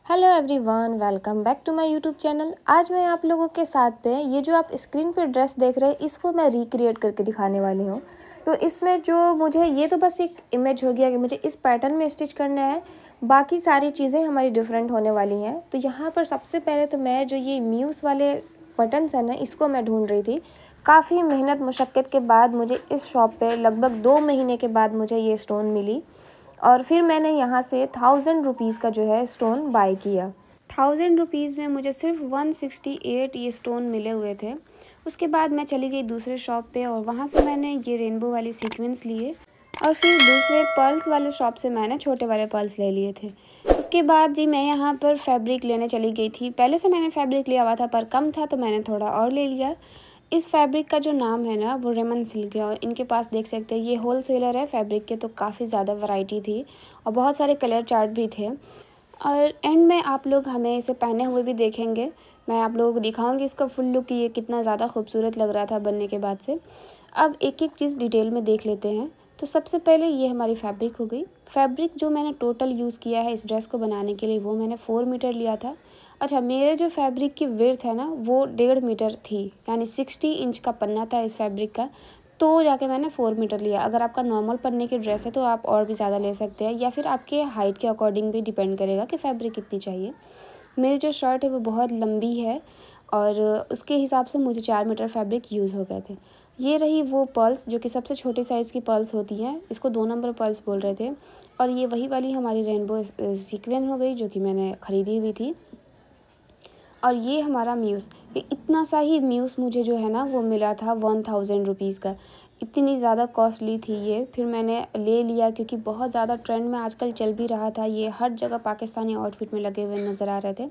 Hello everyone, welcome back to my YouTube channel. आज मैं आप लोगों के साथ पे ये जो आप स्क्रीन पे ड्रेस देख रहे हैं इसको मैं रिक्रिएट करके दिखाने वाली हूँ। तो इसमें जो मुझे ये तो बस एक इमेज हो गया कि मुझे इस पैटर्न में स्टिच करना है, बाकी सारी चीज़ें हमारी डिफरेंट होने वाली हैं। तो यहाँ पर सबसे पहले तो मैं जो ये म्यूस वाले बटन्स हैं ना, इसको मैं ढूंढ रही थी। काफ़ी मेहनत मुशक्क़त के बाद मुझे इस शॉप पे लगभग 2 महीने के बाद मुझे ये स्टोन मिली और फिर मैंने यहाँ से 1000 रुपीज़ का जो है स्टोन बाय किया। 1000 रुपीज़ में मुझे सिर्फ 168 ये स्टोन मिले हुए थे। उसके बाद मैं चली गई दूसरे शॉप पे और वहाँ से मैंने ये रेनबो वाले सीक्वेंस लिए और फिर दूसरे पर्ल्स वाले शॉप से मैंने छोटे वाले पर्ल्स ले लिए थे। उसके बाद जी मैं यहाँ पर फैब्रिक लेने चली गई थी। पहले से मैंने फैब्रिक लिया हुआ था पर कम था तो मैंने थोड़ा और ले लिया। इस फैब्रिक का जो नाम है ना वो रेमन सिल्क है और इनके पास देख सकते हैं ये होल सेलर है फैब्रिक के, तो काफ़ी ज़्यादा वैरायटी थी और बहुत सारे कलर चार्ट भी थे। और एंड में आप लोग हमें इसे पहने हुए भी देखेंगे। मैं आप लोगों को दिखाऊंगी इसका फुल लुक, ये कितना ज़्यादा खूबसूरत लग रहा था बनने के बाद से। अब एक एक चीज़ डिटेल में देख लेते हैं। तो सबसे पहले ये हमारी फैब्रिक हो गई। फैब्रिक जो मैंने टोटल यूज़ किया है इस ड्रेस को बनाने के लिए वो मैंने 4 मीटर लिया था। अच्छा, मेरे जो फैब्रिक की विड्थ है ना वो 1.5 मीटर थी, यानी 60 इंच का पन्ना था इस फैब्रिक का, तो जाके मैंने 4 मीटर लिया। अगर आपका नॉर्मल पन्ने की ड्रेस है तो आप और भी ज़्यादा ले सकते हैं या फिर आपके हाइट के अकॉर्डिंग भी डिपेंड करेगा कि फैब्रिक कितनी चाहिए। मेरी जो शर्ट है वो बहुत लंबी है और उसके हिसाब से मुझे 4 मीटर फैब्रिक यूज़ हो गए थे। ये रही वो पर्ल्स जो कि सबसे छोटे साइज़ की पर्ल्स होती हैं, इसको 2 नंबर पर्ल्स बोल रहे थे। और ये वही वाली हमारी रेनबो सीक्वेंस हो गई जो कि मैंने ख़रीदी हुई थी। और ये हमारा म्यूज़, ये इतना सा ही म्यूज़ मुझे जो है ना वो मिला था 1000 रुपीज़ का। इतनी ज़्यादा कॉस्टली थी ये, फिर मैंने ले लिया क्योंकि बहुत ज़्यादा ट्रेंड में आजकल चल भी रहा था। ये हर जगह पाकिस्तानी आउटफिट में लगे हुए नज़र आ रहे थे।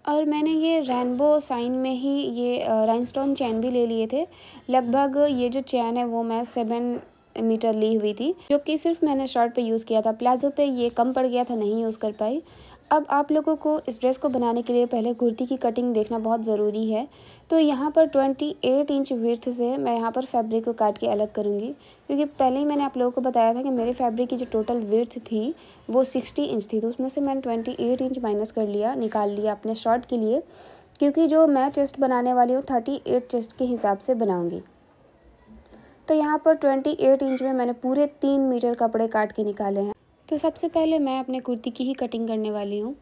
और मैंने ये रेनबो साइन में ही ये राइनस्टोन चैन भी ले लिए थे। लगभग ये जो चैन है वो मैं 7 मीटर ली हुई थी, जो कि सिर्फ मैंने शर्ट पे यूज़ किया था। प्लाजो पे ये कम पड़ गया था, नहीं यूज़ कर पाई। अब आप लोगों को इस ड्रेस को बनाने के लिए पहले कुर्ती की कटिंग देखना बहुत ज़रूरी है। तो यहाँ पर 28 इंच विड्थ से मैं यहाँ पर फैब्रिक को काट के अलग करूँगी, क्योंकि पहले ही मैंने आप लोगों को बताया था कि मेरे फैब्रिक की जो टोटल विड्थ थी वो 60 इंच थी, तो उसमें से मैंने 28 इंच माइनस कर लिया, निकाल लिया अपने शर्ट के लिए, क्योंकि जो मैं चेस्ट बनाने वाली हूँ 38 चेस्ट के हिसाब से बनाऊँगी। तो यहाँ पर 28 इंच में मैंने पूरे 3 मीटर कपड़े काट के निकाले हैं। तो सबसे पहले मैं अपने कुर्ती की ही कटिंग करने वाली हूँ।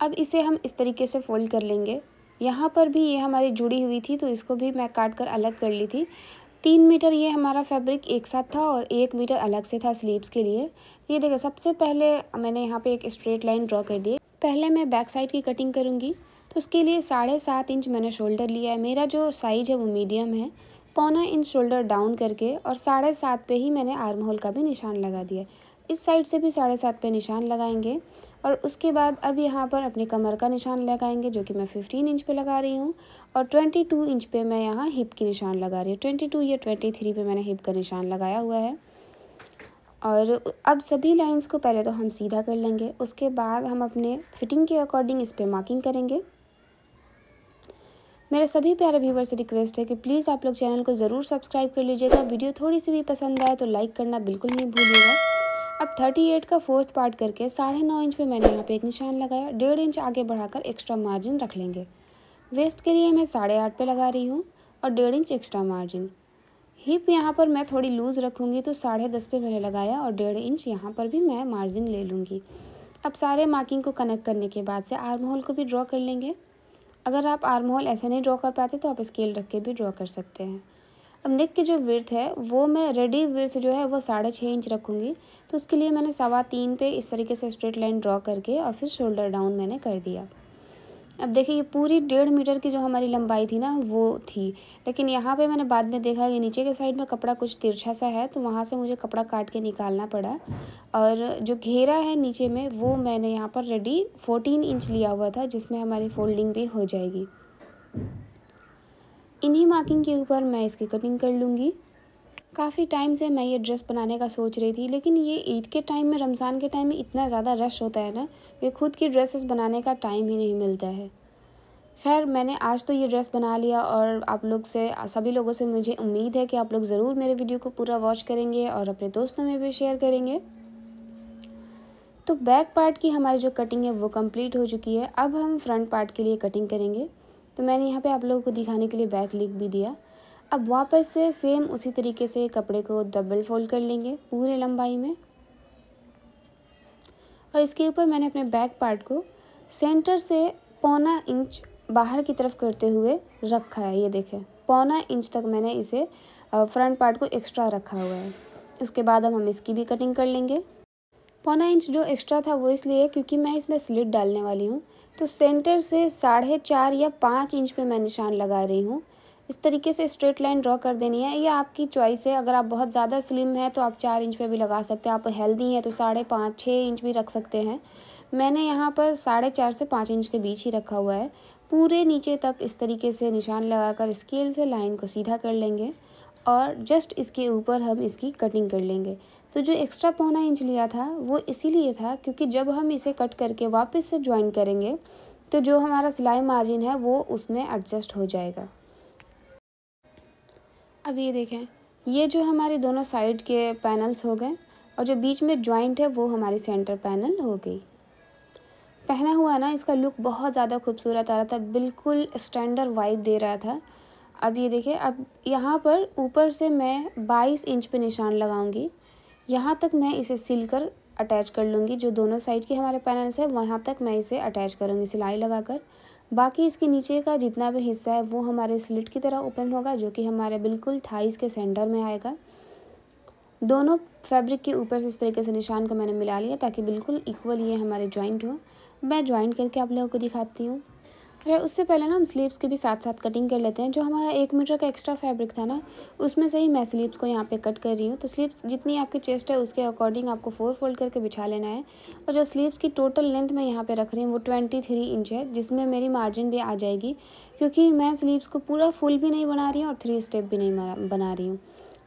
अब इसे हम इस तरीके से फ़ोल्ड कर लेंगे। यहाँ पर भी ये हमारी जुड़ी हुई थी तो इसको भी मैं काट कर अलग कर ली थी। 3 मीटर ये हमारा फैब्रिक एक साथ था और 1 मीटर अलग से था स्लीव्स के लिए। ये देखिए, सबसे पहले मैंने यहाँ पे एक स्ट्रेट लाइन ड्रॉ कर दी। पहले मैं बैक साइड की कटिंग करूँगी, तो उसके लिए 7.5 इंच मैंने शोल्डर लिया है। मेरा जो साइज़ है वो मीडियम है। 1.25 इंच शोल्डर डाउन करके और 7.5 पे ही मैंने आर्म होल का भी निशान लगा दिया। इस साइड से भी 7.5 पे निशान लगाएंगे और उसके बाद अब यहाँ पर अपने कमर का निशान लगाएंगे, जो कि मैं 15 इंच पे लगा रही हूँ। और 22 इंच पे मैं यहाँ हिप की निशान लगा रही हूँ। 22 या 23 पे मैंने हिप का निशान लगाया हुआ है। और अब सभी लाइंस को पहले तो हम सीधा कर लेंगे, उसके बाद हम अपने फिटिंग के अकॉर्डिंग इस पर मार्किंग करेंगे। मेरे सभी प्यारे व्यूवर से रिक्वेस्ट है कि प्लीज़ आप लोग चैनल को ज़रूर सब्सक्राइब कर लीजिएगा। वीडियो थोड़ी सी भी पसंद आए तो लाइक करना बिल्कुल नहीं भूलिएगा। अब 38 का 4th पार्ट करके 9.5 इंच पे मैंने यहाँ पे एक निशान लगाया। 1.5 इंच आगे बढ़ाकर एक्स्ट्रा मार्जिन रख लेंगे। वेस्ट के लिए मैं 8.5 पे लगा रही हूँ और 1.5 इंच एक्स्ट्रा मार्जिन। हिप यहाँ पर मैं थोड़ी लूज़ रखूँगी तो 10.5 पे मैंने लगाया और 1.5 इंच यहाँ पर भी मैं मार्जिन ले लूँगी। अब सारे मार्किंग को कनेक्ट करने के बाद से आर्म होल को भी ड्रॉ कर लेंगे। अगर आप आर्म होल ऐसे नहीं ड्रॉ कर पाते तो आप स्केल रख के भी ड्रॉ कर सकते हैं। अब नेक की जो विड्थ है वो मैं रेडी विड्थ जो है वो 6.5 इंच रखूँगी, तो उसके लिए मैंने 3.25 पे इस तरीके से स्ट्रेट लाइन ड्रॉ करके और फिर शोल्डर डाउन मैंने कर दिया। अब देखिए, ये पूरी 1.5 मीटर की जो हमारी लंबाई थी ना वो थी, लेकिन यहाँ पे मैंने बाद में देखा कि नीचे के साइड में कपड़ा कुछ तिरछा सा है, तो वहाँ से मुझे कपड़ा काट के निकालना पड़ा। और जो घेरा है नीचे में वो मैंने यहाँ पर रेडी 14 इंच लिया हुआ था, जिसमें हमारी फोल्डिंग भी हो जाएगी। इन्हीं मार्किंग के ऊपर मैं इसकी कटिंग कर लूँगी। काफ़ी टाइम से मैं ये ड्रेस बनाने का सोच रही थी, लेकिन ये ईद के टाइम में, रमज़ान के टाइम में इतना ज़्यादा रश होता है ना कि खुद की ड्रेसेस बनाने का टाइम ही नहीं मिलता है। खैर, मैंने आज तो ये ड्रेस बना लिया और आप लोग से, सभी लोगों से मुझे उम्मीद है कि आप लोग ज़रूर मेरे वीडियो को पूरा वॉच करेंगे और अपने दोस्तों में भी शेयर करेंगे। तो बैक पार्ट की हमारी जो कटिंग है वो कंप्लीट हो चुकी है। अब हम फ्रंट पार्ट के लिए कटिंग करेंगे। तो मैंने यहाँ पे आप लोगों को दिखाने के लिए बैक लिख भी दिया। अब वापस से सेम उसी तरीके से कपड़े को डबल फोल्ड कर लेंगे पूरे लंबाई में, और इसके ऊपर मैंने अपने बैक पार्ट को सेंटर से 1.25 इंच बाहर की तरफ करते हुए रखा है। ये देखें, 1.25 इंच तक मैंने इसे फ्रंट पार्ट को एक्स्ट्रा रखा हुआ है। उसके बाद अब हम इसकी भी कटिंग कर लेंगे। 1.25 इंच जो एक्स्ट्रा था वो इसलिए क्योंकि मैं इसमें स्लिट डालने वाली हूँ। तो सेंटर से 4.5 या 5 इंच पे मैं निशान लगा रही हूँ। इस तरीके से स्ट्रेट लाइन ड्रॉ कर देनी है। ये आपकी चॉइस है, अगर आप बहुत ज़्यादा स्लिम है तो आप 4 इंच पे भी लगा सकते हैं। आप हेल्दी हैं तो 5.5-6 इंच भी रख सकते हैं। मैंने यहाँ पर 4.5 से 5 इंच के बीच ही रखा हुआ है। पूरे नीचे तक इस तरीके से निशान लगाकर स्केल से लाइन को सीधा कर लेंगे और जस्ट इसके ऊपर हम इसकी कटिंग कर लेंगे। तो जो एक्स्ट्रा 1.25 इंच लिया था वो इसीलिए था क्योंकि जब हम इसे कट करके वापस से ज्वाइन करेंगे तो जो हमारा सिलाई मार्जिन है वो उसमें एडजस्ट हो जाएगा। अब ये देखें, ये जो हमारे दोनों साइड के पैनल्स हो गए और जो बीच में जॉइंट है वो हमारी सेंटर पैनल हो गई। पहना हुआ ना इसका लुक बहुत ज़्यादा खूबसूरत आ रहा था, बिल्कुल स्टैंडर्ड वाइब दे रहा था। अब ये देखिए, अब यहाँ पर ऊपर से मैं 22 इंच पे निशान लगाऊंगी। यहाँ तक मैं इसे सिलकर अटैच कर लूँगी। जो दोनों साइड के हमारे पैनल्स है वहाँ तक मैं इसे अटैच करूँगी सिलाई लगाकर। बाकी इसके नीचे का जितना भी हिस्सा है वो हमारे स्लिट की तरह ओपन होगा, जो कि हमारे बिल्कुल थाइस के सेंटर में आएगा। दोनों फैब्रिक के ऊपर से इस तरीके से निशान को मैंने मिला लिया ताकि बिल्कुल इक्वल ये हमारे जॉइंट हो। मैं जॉइंट करके आप लोगों को दिखाती हूँ। फिर उससे पहले ना हम स्लीव्स की भी साथ साथ कटिंग कर लेते हैं। जो हमारा 1 मीटर का एक्स्ट्रा फैब्रिक था ना, उसमें से ही मैं स्लीव्स को यहाँ पे कट कर रही हूँ। तो स्लीव्स जितनी आपकी चेस्ट है उसके अकॉर्डिंग आपको 4 फोल्ड करके बिछा लेना है। और जो स्लीव्स की टोटल लेंथ मैं यहाँ पे रख रही हूँ वो 23 इंच है, जिसमें मेरी मार्जिन भी आ जाएगी क्योंकि मैं स्लीव्स को पूरा फुल भी नहीं बना रही हूँ और 3 स्टेप भी नहीं बना रही हूँ।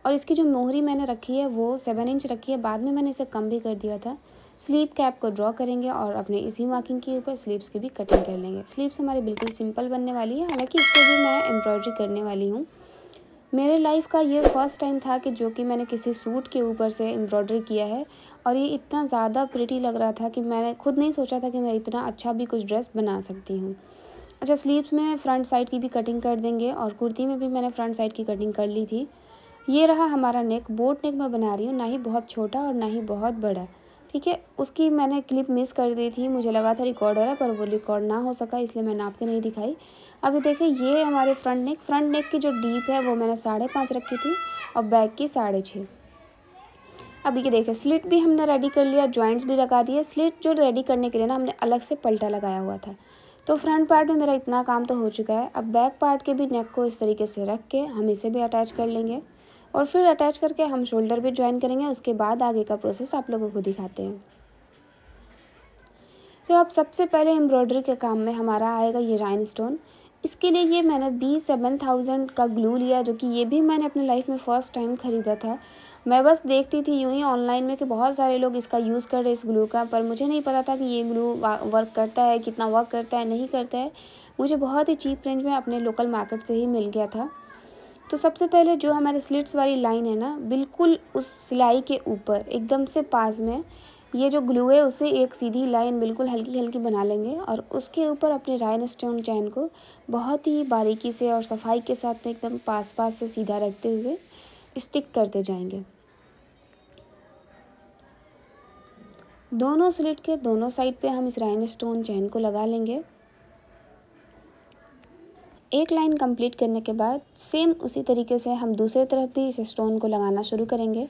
और इसकी जो मोहरी मैंने रखी है वो 7 इंच रखी है, बाद में मैंने इसे कम भी कर दिया था। स्लीव कैप को ड्रॉ करेंगे और अपने इसी मार्किंग के ऊपर स्लीव्स की भी कटिंग कर लेंगे। स्लीव्स हमारी बिल्कुल सिंपल बनने वाली है, हालांकि इस पर भी मैं एम्ब्रॉयडरी करने वाली हूँ। मेरे लाइफ का ये फर्स्ट टाइम था कि जो कि मैंने किसी सूट के ऊपर से एम्ब्रॉयडरी किया है, और ये इतना ज़्यादा प्रिटी लग रहा था कि मैंने खुद नहीं सोचा था कि मैं इतना अच्छा भी कुछ ड्रेस बना सकती हूँ। अच्छा, स्लीव्स में फ्रंट साइड की भी कटिंग कर देंगे और कुर्ती में भी मैंने फ्रंट साइड की कटिंग कर ली थी। ये रहा हमारा नेक। बोट नेक मैं बना रही हूँ, ना ही बहुत छोटा और ना ही बहुत बड़ा, ठीक है। उसकी मैंने क्लिप मिस कर दी थी, मुझे लगा था रिकॉर्ड हो रहा है पर वो रिकॉर्ड ना हो सका, इसलिए मैं नाप के नहीं दिखाई। अभी देखिए, ये हमारे फ्रंट नेक की जो डीप है वो मैंने 5.5 रखी थी और बैक की 6.5। अभी ये देखिए, स्लिट भी हमने रेडी कर लिया, जॉइंट्स भी लगा दिए। स्लिट जो रेडी करने के लिए ना हमने अलग से पलटा लगाया हुआ था। तो फ्रंट पार्ट में मेरा इतना काम तो हो चुका है। अब बैक पार्ट के भी नेक को इस तरीके से रख के हम इसे भी अटैच कर लेंगे और फिर अटैच करके हम शोल्डर भी ज्वाइन करेंगे। उसके बाद आगे का प्रोसेस आप लोगों को दिखाते हैं। तो अब सबसे पहले एम्ब्रॉयडरी के काम में हमारा आएगा ये राइनस्टोन। इसके लिए ये मैंने B7000 का ग्लू लिया, जो कि ये भी मैंने अपने लाइफ में फ़र्स्ट टाइम ख़रीदा था। मैं बस देखती थी यूँ ही ऑनलाइन में कि बहुत सारे लोग इसका यूज़ कर रहे इस ग्लू का, पर मुझे नहीं पता था कि ये ग्लू वर्क करता है, कितना वर्क करता है, नहीं करता है। मुझे बहुत ही चीप रेंज में अपने लोकल मार्केट से ही मिल गया था। तो सबसे पहले जो हमारे स्लिट्स वाली लाइन है ना, बिल्कुल उस सिलाई के ऊपर एकदम से पास में ये जो ग्लू है उससे एक सीधी लाइन बिल्कुल हल्की हल्की बना लेंगे और उसके ऊपर अपने राइनस्टोन चैन को बहुत ही बारीकी से और सफाई के साथ में एकदम पास से सीधा रखते हुए स्टिक करते जाएंगे। दोनों स्लिट के दोनों साइड पे हम इस राइनस्टोन चैन को लगा लेंगे। एक लाइन कंप्लीट करने के बाद सेम उसी तरीके से हम दूसरी तरफ भी इस स्टोन को लगाना शुरू करेंगे।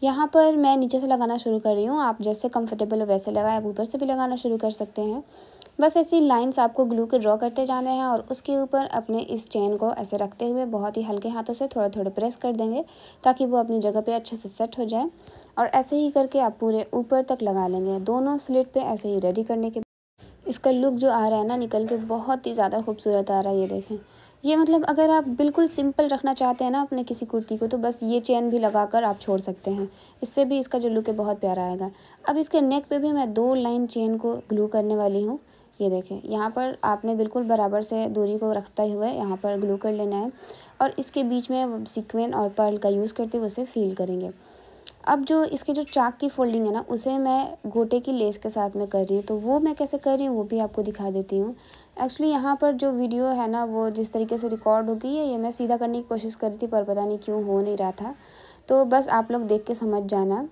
यहाँ पर मैं नीचे से लगाना शुरू कर रही हूँ, आप जैसे कंफर्टेबल हो वैसे लगाएं, आप ऊपर से भी लगाना शुरू कर सकते हैं। बस ऐसी लाइंस आपको ग्लू के ड्रॉ करते जाने हैं और उसके ऊपर अपने इस चेन को ऐसे रखते हुए बहुत ही हल्के हाथों से थोड़ा थोड़ा प्रेस कर देंगे ताकि वो अपनी जगह पे अच्छे से सेट हो जाए। और ऐसे ही करके आप पूरे ऊपर तक लगा लेंगे। दोनों स्लिट पे ऐसे ही रेडी करने के इसका लुक जो आ रहा है ना निकल के बहुत ही ज़्यादा खूबसूरत आ रहा है। ये देखें, ये मतलब अगर आप बिल्कुल सिंपल रखना चाहते हैं ना अपने किसी कुर्ती को, तो बस ये चेन भी लगाकर आप छोड़ सकते हैं, इससे भी इसका जो लुक है बहुत प्यारा आएगा। अब इसके नेक पे भी मैं 2 लाइन चेन को ग्लू करने वाली हूँ। ये देखें, यहाँ पर आपने बिल्कुल बराबर से दूरी को रखते हुए यहाँ पर ग्लू कर लेना है और इसके बीच में सीक्वेंस और पर्ल का यूज़ करते हुए उसे फील करेंगे। अब जो इसके जो चाक की फोल्डिंग है ना, उसे मैं गोटे की लेस के साथ में कर रही हूँ। तो वो मैं कैसे कर रही हूँ वो भी आपको दिखा देती हूँ। एक्चुअली यहाँ पर जो वीडियो है ना, वो जिस तरीके से रिकॉर्ड हो गई है, ये मैं सीधा करने की कोशिश कर रही थी पर पता नहीं क्यों हो नहीं रहा था। तो बस आप लोग देख के समझ जाना।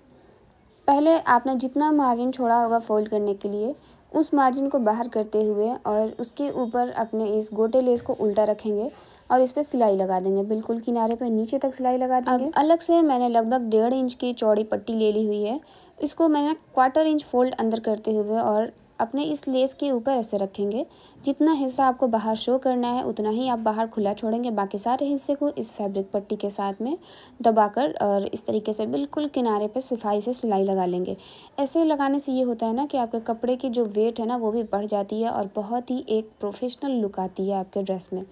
पहले आपने जितना मार्जिन छोड़ा होगा फोल्ड करने के लिए, उस मार्जिन को बाहर करते हुए और उसके ऊपर अपने इस गोटे लेस को उल्टा रखेंगे और इस पर सिलाई लगा देंगे, बिल्कुल किनारे पे नीचे तक सिलाई लगा देंगे। अब अलग से मैंने लगभग 1.5 इंच की चौड़ी पट्टी ले ली हुई है। इसको मैंने 1/4 इंच फोल्ड अंदर करते हुए और अपने इस लेस के ऊपर ऐसे रखेंगे। जितना हिस्सा आपको बाहर शो करना है उतना ही आप बाहर खुला छोड़ेंगे, बाकी सारे हिस्से को इस फैब्रिक पट्टी के साथ में दबाकर और इस तरीके से बिल्कुल किनारे पे सफाई से सिलाई लगा लेंगे। ऐसे लगाने से ये होता है ना कि आपके कपड़े की जो वेट है ना वो भी बढ़ जाती है और बहुत ही एक प्रोफेशनल लुक आती है आपके ड्रेस में।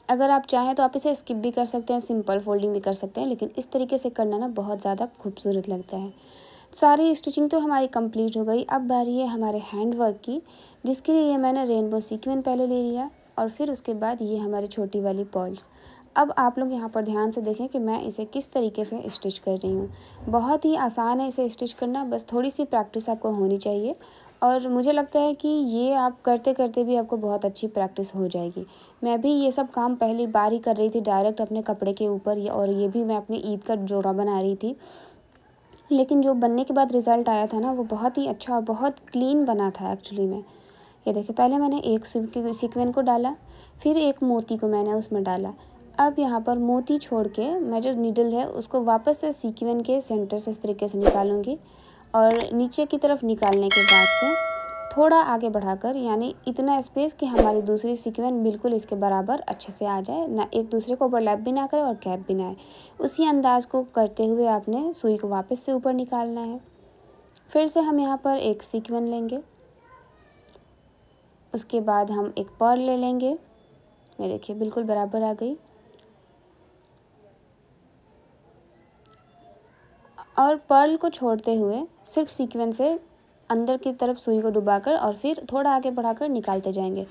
अगर आप चाहें तो आप इसे स्किप भी कर सकते हैं, सिंपल फोल्डिंग भी कर सकते हैं, लेकिन इस तरीके से करना ना बहुत ज़्यादा खूबसूरत लगता है। सारी स्टिचिंग तो हमारी कंप्लीट हो गई। अब बारी है हमारे हैंड वर्क की, जिसके लिए ये मैंने रेनबो सीक्वेंस पहले ले लिया और फिर उसके बाद ये हमारी छोटी वाली पर्ल्स। अब आप लोग यहाँ पर ध्यान से देखें कि मैं इसे किस तरीके से स्टिच कर रही हूँ। बहुत ही आसान है इसे स्टिच करना, बस थोड़ी सी प्रैक्टिस आपको होनी चाहिए और मुझे लगता है कि ये आप करते करते भी आपको बहुत अच्छी प्रैक्टिस हो जाएगी। मैं भी ये सब काम पहली बार ही कर रही थी डायरेक्ट अपने कपड़े के ऊपर, और ये भी मैं अपनी ईद का जोड़ा बना रही थी। लेकिन जो बनने के बाद रिज़ल्ट आया था ना, वो बहुत ही अच्छा और बहुत क्लीन बना था एक्चुअली में। ये देखिए, पहले मैंने एक सीक्वेंस को डाला, फिर एक मोती को मैंने उसमें डाला। अब यहाँ पर मोती छोड़ के मैं जो नीडल है उसको वापस से सीक्वेंस के सेंटर से इस तरीके से निकालूंगी और नीचे की तरफ निकालने के बाद से थोड़ा आगे बढ़ाकर, यानी इतना स्पेस कि हमारी दूसरी सीक्वेंस बिल्कुल इसके बराबर अच्छे से आ जाए, ना एक दूसरे को ओवरलैप भी ना करे और गैप भी ना आए। उसी अंदाज को करते हुए आपने सुई को वापस से ऊपर निकालना है। फिर से हम यहाँ पर एक सीक्वेंस लेंगे, उसके बाद हम एक पर्ल ले लेंगे। ये देखिए बिल्कुल बराबर आ गई। और पर्ल को छोड़ते हुए सिर्फ सीक्वेंस से अंदर की तरफ सुई को डुबाकर और फिर थोड़ा आगे बढ़ाकर निकालते जाएंगे।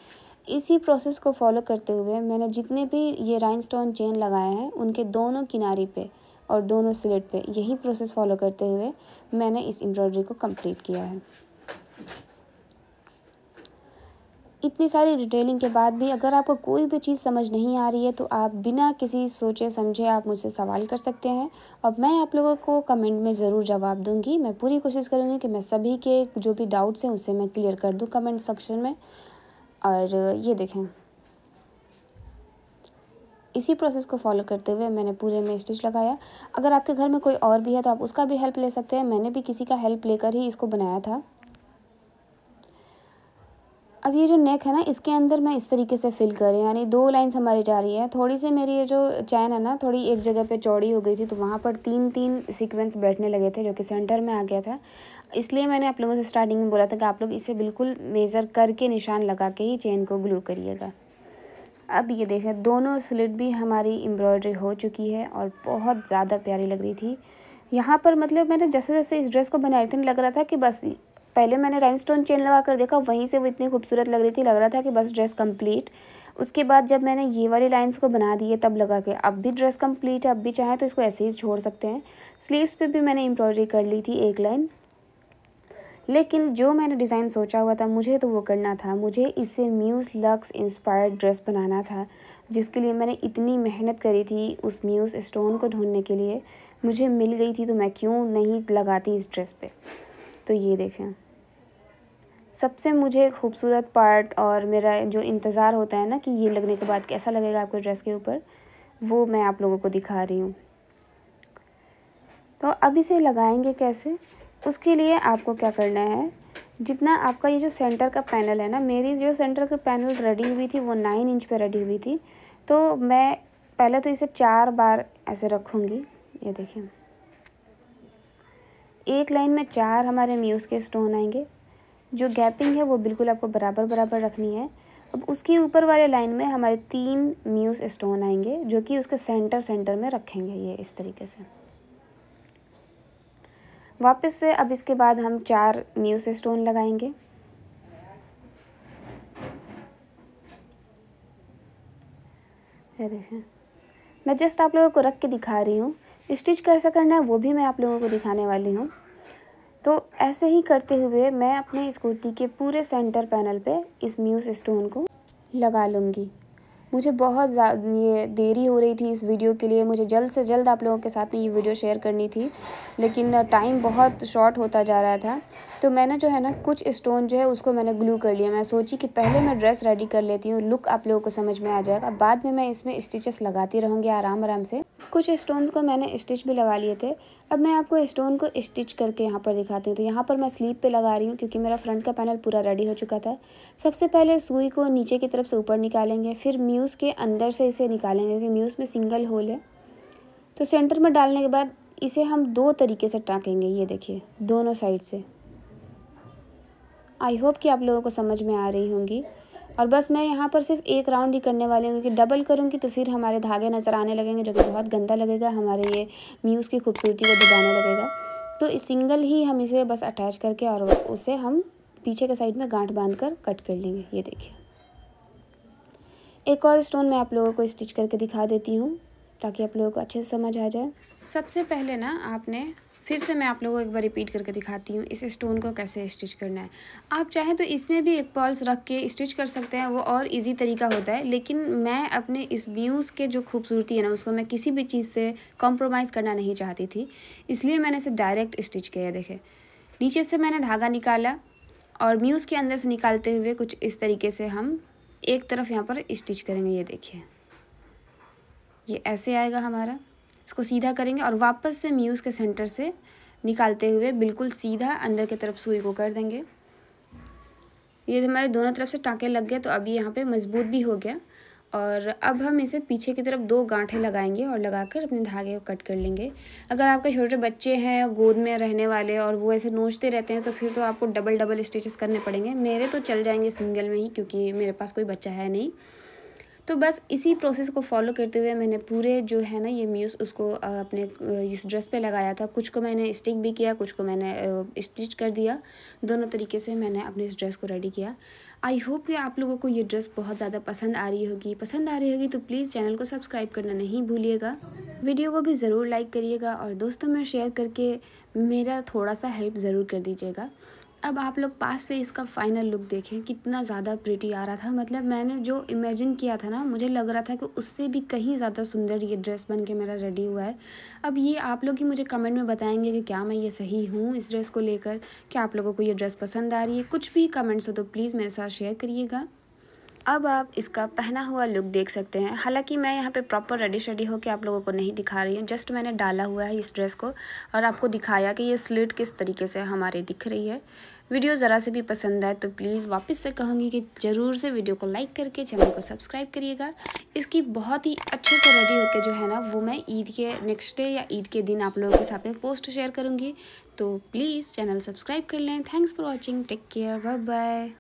इसी प्रोसेस को फॉलो करते हुए मैंने जितने भी ये राइनस्टोन चेन लगाए हैं उनके दोनों किनारे पे और दोनों स्लिट पे यही प्रोसेस फॉलो करते हुए मैंने इस एम्ब्रॉयडरी को कंप्लीट किया है। इतनी सारी डिटेलिंग के बाद भी अगर आपको कोई भी चीज़ समझ नहीं आ रही है तो आप बिना किसी सोचे समझे आप मुझसे सवाल कर सकते हैं और मैं आप लोगों को कमेंट में ज़रूर जवाब दूंगी। मैं पूरी कोशिश करूंगी कि मैं सभी के जो भी डाउट्स हैं उसे मैं क्लियर कर दूं कमेंट सेक्शन में। और ये देखें, इसी प्रोसेस को फॉलो करते हुए मैंने पूरे में स्टिच लगाया। अगर आपके घर में कोई और भी है तो आप उसका भी हेल्प ले सकते हैं। मैंने भी किसी का हेल्प लेकर ही इसको बनाया था। अब ये जो नेक है ना, इसके अंदर मैं इस तरीके से फिल कर रही हूँ, यानी 2 लाइन्स हमारी जा रही है। थोड़ी सी मेरी ये जो चैन है ना, थोड़ी एक जगह पे चौड़ी हो गई थी, तो वहाँ पर 3-3 सीक्वेंस बैठने लगे थे जो कि सेंटर में आ गया था। इसलिए मैंने आप लोगों से स्टार्टिंग में बोला था कि आप लोग इसे बिल्कुल मेज़र करके निशान लगा के ही चेन को ग्लू करिएगा। अब ये देखें, दोनों स्लिट भी हमारी एम्ब्रॉयडरी हो चुकी है और बहुत ज़्यादा प्यारी लग रही थी। यहाँ पर मतलब मैंने जैसे जैसे इस ड्रेस को बनाई थी, लग रहा था कि बस पहले मैंने राइनस्टोन चेन लगा कर देखा, वहीं से वो इतनी खूबसूरत लग रही थी, लग रहा था कि बस ड्रेस कंप्लीट। उसके बाद जब मैंने ये वाली लाइंस को बना दी है तब लगा कि अब भी ड्रेस कंप्लीट है, अब भी चाहें तो इसको ऐसे ही छोड़ सकते हैं। स्लीव्स पे भी मैंने एम्ब्रॉयडरी कर ली थी एक लाइन, लेकिन जो मैंने डिज़ाइन सोचा हुआ था मुझे तो वो करना था। मुझे इससे म्यूज़ लक्स इंस्पायर्ड ड्रेस बनाना था, जिसके लिए मैंने इतनी मेहनत करी थी। उस म्यूज़ स्टोन को ढूंढने के लिए मुझे मिल गई थी, तो मैं क्यों नहीं लगाती इस ड्रेस पे। तो ये देखें, सबसे मुझे खूबसूरत पार्ट और मेरा जो इंतज़ार होता है ना कि ये लगने के बाद कैसा लगेगा आपको ड्रेस के ऊपर, वो मैं आप लोगों को दिखा रही हूँ। तो अब इसे लगाएंगे कैसे, उसके लिए आपको क्या करना है, जितना आपका ये जो सेंटर का पैनल है ना, मेरी जो सेंटर का पैनल रेडी हुई थी वो 9 इंच पे रेडी हुई थी। तो मैं पहले तो इसे 4 बार ऐसे रखूँगी। ये देखिए, एक लाइन में 4 हमारे म्यूज़ के स्टोन आएंगे। जो गैपिंग है वो बिल्कुल आपको बराबर बराबर रखनी है। अब उसके ऊपर वाले लाइन में हमारे 3 म्यूज़ स्टोन आएंगे जो कि उसके सेंटर में रखेंगे, ये इस तरीके से। वापस से अब इसके बाद हम 4 म्यूज़ स्टोन लगाएंगे। ये देखें, मैं जस्ट आप लोगों को रख के दिखा रही हूँ स्टिच कैसा करना है वो भी मैं आप लोगों को दिखाने वाली हूँ। तो ऐसे ही करते हुए मैं अपने इस कुर्ती के पूरे सेंटर पैनल पे इस म्यूस स्टोन को लगा लूँगी। मुझे बहुत ये देरी हो रही थी इस वीडियो के लिए, मुझे जल्द से जल्द आप लोगों के साथ में ये वीडियो शेयर करनी थी, लेकिन टाइम बहुत शॉर्ट होता जा रहा था। तो मैंने जो है ना कुछ स्टोन जो है उसको मैंने ग्लू कर लिया। मैं सोची कि पहले मैं ड्रेस रेडी कर लेती हूँ, लुक आप लोगों को समझ में आ जाएगा, बाद में मैं इसमें स्टिचेस लगाती रहूँगी आराम आराम से। कुछ स्टोन्स को मैंने स्टिच भी लगा लिए थे। अब मैं आपको स्टोन को स्टिच करके यहाँ पर दिखाती हूँ। तो यहाँ पर मैं स्लीव पे लगा रही हूँ क्योंकि मेरा फ्रंट का पैनल पूरा रेडी हो चुका था। सबसे पहले सुई को नीचे की तरफ से ऊपर निकालेंगे, फिर म्यूस के अंदर से इसे निकालेंगे क्योंकि म्यूस में सिंगल होल है। तो सेंटर में डालने के बाद इसे हम 2 तरीके से टाँकेंगे। ये देखिए, दोनों साइड से। आई होप कि आप लोगों को समझ में आ रही होंगी। और बस मैं यहाँ पर सिर्फ एक राउंड ही करने वाली हूँ क्योंकि डबल करूँगी तो फिर हमारे धागे नज़र आने लगेंगे जो कि बहुत गंदा लगेगा, हमारे ये म्यूस की खूबसूरती को दबाने लगेगा। तो इस सिंगल ही हम इसे बस अटैच करके और उसे हम पीछे के साइड में गांठ बांध कर कट कर लेंगे। ये देखिए, एक और स्टोन मैं आप लोगों को स्टिच करके दिखा देती हूँ ताकि आप लोगों को अच्छे से समझ आ जाए। सबसे पहले ना आपने, फिर से मैं आप लोगों को एक बार रिपीट करके दिखाती हूँ इस स्टोन को कैसे स्टिच करना है। आप चाहें तो इसमें भी एक पॉल्स रख के स्टिच कर सकते हैं, वो और इजी तरीका होता है, लेकिन मैं अपने इस म्यूस के जो खूबसूरती है ना उसको मैं किसी भी चीज़ से कॉम्प्रोमाइज़ करना नहीं चाहती थी, इसलिए मैंने इसे डायरेक्ट स्टिच किया। देखें, नीचे से मैंने धागा निकाला और म्यूस के अंदर से निकालते हुए कुछ इस तरीके से हम एक तरफ यहाँ पर स्टिच करेंगे। ये देखिए, ये ऐसे आएगा हमारा। इसको सीधा करेंगे और वापस से म्यूस के सेंटर से निकालते हुए बिल्कुल सीधा अंदर की तरफ सुई को कर देंगे। ये हमारे दोनों तरफ से टाँके लग गए, तो अब ये यहाँ पे मजबूत भी हो गया। और अब हम इसे पीछे की तरफ 2 गांठें लगाएंगे और लगाकर अपने धागे को कट कर लेंगे। अगर आपके छोटे बच्चे हैं गोद में रहने वाले और वो ऐसे नोचते रहते हैं तो फिर तो आपको डबल स्टिचेस करने पड़ेंगे। मेरे तो चल जाएंगे सिंगल में ही क्योंकि मेरे पास कोई बच्चा है नहीं। तो बस इसी प्रोसेस को फॉलो करते हुए मैंने पूरे जो है ना ये म्यूस उसको अपने इस ड्रेस पे लगाया था। कुछ को मैंने स्टिक भी किया, कुछ को मैंने स्टिच कर दिया। दोनों तरीके से मैंने अपने इस ड्रेस को रेडी किया। आई होप कि आप लोगों को ये ड्रेस बहुत ज़्यादा पसंद आ रही होगी। तो प्लीज़ चैनल को सब्सक्राइब करना नहीं भूलिएगा। वीडियो को भी ज़रूर लाइक करिएगा और दोस्तों में शेयर करके मेरा थोड़ा सा हेल्प ज़रूर कर दीजिएगा। अब आप लोग पास से इसका फाइनल लुक देखें, कितना ज़्यादा प्रिटी आ रहा था। मतलब मैंने जो इमेजिन किया था ना, मुझे लग रहा था कि उससे भी कहीं ज़्यादा सुंदर ये ड्रेस बन के मेरा रेडी हुआ है। अब ये आप लोग ही मुझे कमेंट में बताएंगे कि क्या मैं ये सही हूँ इस ड्रेस को लेकर, क्या आप लोगों को ये ड्रेस पसंद आ रही है। कुछ भी कमेंट्स हो तो प्लीज़ मेरे साथ शेयर करिएगा। अब आप इसका पहना हुआ लुक देख सकते हैं। हालांकि मैं यहाँ पे प्रॉपर रेडी होकर आप लोगों को नहीं दिखा रही हूँ, जस्ट मैंने डाला हुआ है इस ड्रेस को और आपको दिखाया कि ये स्लिट किस तरीके से हमारे दिख रही है। वीडियो ज़रा से भी पसंद आए तो प्लीज़ वापस से कहूँगी कि ज़रूर से वीडियो को लाइक करके चैनल को सब्सक्राइब करिएगा। इसकी बहुत ही अच्छे से रेडी होकर जो है ना वो मैं ईद के नेक्स्ट डे या ईद के दिन आप लोगों के साथ में पोस्ट शेयर करूँगी। तो प्लीज़ चैनल सब्सक्राइब कर लें। Thanks for watching, take care, bye bye.